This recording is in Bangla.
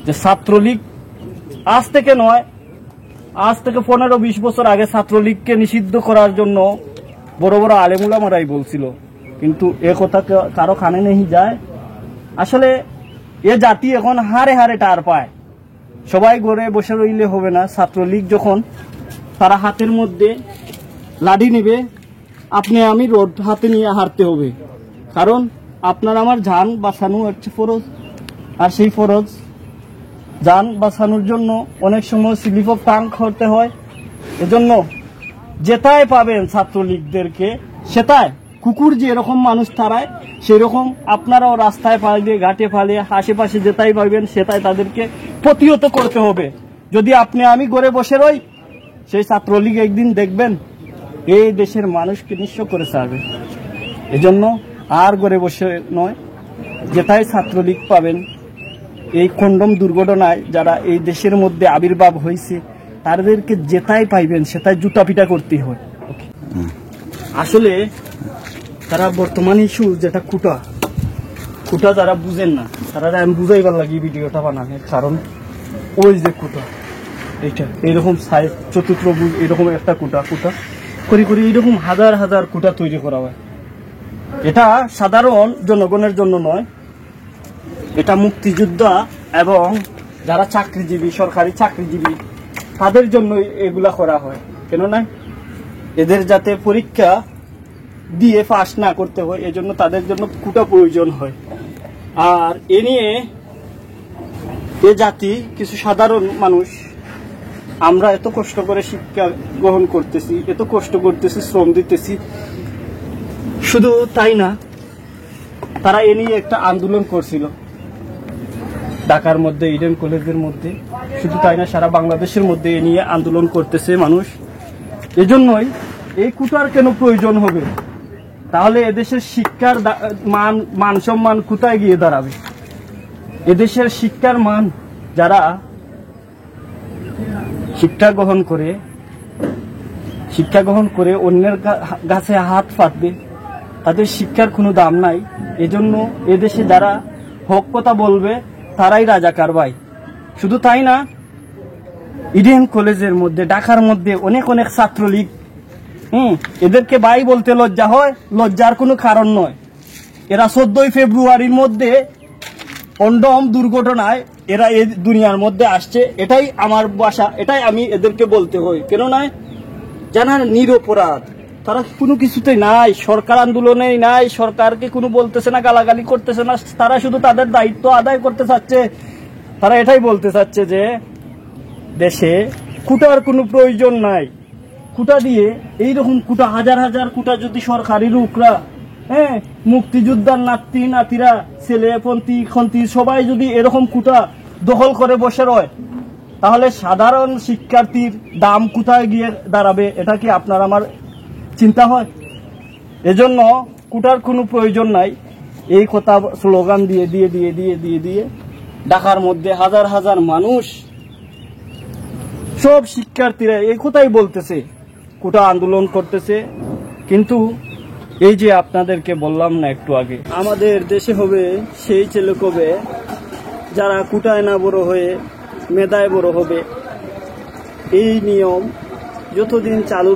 যে ছাত্রলীগ আজ থেকে নয়, আজ থেকে 15-20 বছর আগে ছাত্রলীগকে নিষিদ্ধ করার জন্য বড় বড় আলেমুলামারাই বলছিল, কিন্তু এ কথা কারো কানে নেই যায়। আসলে এ জাতি এখন হারে হারে টার পায়। সবাই ঘরে বসে রইলে হবে না। ছাত্রলীগ যখন তারা হাতের মধ্যে লাঠি নেবে, আপনি আমি রোড হাতে নিয়ে হারতে হবে, কারণ আপনার আমার জান বাঁচানো হচ্ছে ফরজ। আর সেই ফরজ জান বাঁচানোর জন্য অনেক সময় স্লিপ অফ টাং করতে হয়। এজন্য যেটাই পাবেন ছাত্রলীগদেরকে, সেটাই কুকুর যে এরকম মানুষ তারায়, সেরকম আপনারাও রাস্তায় পালিয়ে ঘাটে পালিয়ে আশেপাশে যেটাই পাবেন সেটাই তাদেরকে প্রতিহত করতে হবে। যদি আপনি আমি ঘরে বসে রই, সেই ছাত্রলীগ একদিন দেখবেন এই দেশের মানুষকে নিঃস্ব করে ছাড়বে। এজন্য আর ঘরে বসে নয়, যেটাই ছাত্রলীগ পাবেন, এই কন্ডম দুর্ঘটনায় যারা এই দেশের মধ্যে আবির্ভাব হয়েছে তাদেরকে যেটাই পাইবেন সেটাই জুতা পিটা করতে হয়। আসলে তারা বর্তমান ইস্যু যেটা কুটা যারা বুঝেন না, তারা আমি বুঝাইবার লাগি ভিডিওটা বানানোর কারণ ওই যে কুটা এইটা এইরকম সাইজ চতুর্থভুজ এরকম একটা কুটা করি এইরকম হাজার হাজার কুটা তৈরি করা হয়। এটা সাধারণ জনগণের জন্য নয়, এটা মুক্তিযোদ্ধা এবং যারা চাকরিজীবী, সরকারি চাকরিজীবী, তাদের জন্য এগুলা করা হয়। কেননা এদের যাতে পরীক্ষা দিয়ে পাস না করতে হয়, এজন্য তাদের জন্য কুটা প্রয়োজন হয়। আর এ নিয়ে এ জাতি কিছু সাধারণ মানুষ, আমরা এত কষ্ট করে শিক্ষা গ্রহণ করতেছি, এত কষ্ট করতেছি, শ্রম দিতেছি, শুধু তাই না, তারা এ নিয়ে একটা আন্দোলন করছিল ঢাকার মধ্যে, ইডেন কলেজের মধ্যে। শুধু তাই না, সারা বাংলাদেশের মধ্যে এ নিয়ে আন্দোলন করতেছে মানুষ। এজন্যই এই কুটার কেন প্রয়োজন হবে? তাহলে এদেশের শিক্ষার মান সম্মান কোথায় গিয়ে দাঁড়াবে? এদেশের শিক্ষার মান, যারা শিক্ষা গ্রহণ করে অন্যের গাছে হাত পাতবে, তাদের শিক্ষার কোনো দাম নাই। এজন্য এদেশে যারা হক কথা বলবে তারাই রাজাকার ভাই। শুধু তাই না, ইডেন কলেজের মধ্যে, ঢাকার মধ্যে অনেক অনেক ছাত্রলীগ, এদেরকে ভাই বলতে লজ্জা হয়, লজ্জার কোনো কারণ নয়। এরা 14 ফেব্রুয়ারির মধ্যে কন্ডম দুর্ঘটনায় এরা এই দুনিয়ার মধ্যে আসছে। এটাই আমার ভাষা, এটাই আমি এদেরকে বলতে হয়। কেন নয়, জানার নিরপরাধ, তারা কোনো কিছুতেই নাই, সরকার আন্দোলনেই নাই, সরকারকে কোনো বলতেছে না, গালাগালি করতেছে না, তারা শুধু তাদের দায়িত্ব আদায় করতে চাচ্ছে। তারা এটাই বলতে চাচ্ছে যে দেশে কুটার কোনো প্রয়োজন নাই। কুটা দিয়ে এইরকম কুটা, হাজার হাজার কুটা যদি সরকারি লোকরা, মুক্তিযোদ্ধার নাতি নাতিরা, ছেলেপন্থী খন্তি সবাই যদি এরকম কুটা দখল করে বসে রয়, তাহলে সাধারণ শিক্ষার্থীর দাম কোথায় গিয়ে দাঁড়াবে? এটা কি আপনার আমার চিন্তা হয়? এজন্য কুটার কোনো প্রয়োজন নাই। এই কথা স্লোগান দিয়ে দিয়ে দিয়ে দিয়ে দিয়ে দিয়ে ঢাকার মধ্যে হাজার হাজার মানুষ, সব শিক্ষার্থীরা এই কথাই বলতেছে, কুটা আন্দোলন করতেছে। কিন্তু এই যে আপনাদেরকে বললাম না একটু আগে, আমাদের দেশে হবে সেই ছেলে কবে যারা কুটায় না বড় হয়ে মেধায় বড় হবে। এই নিয়ম যতদিন চালু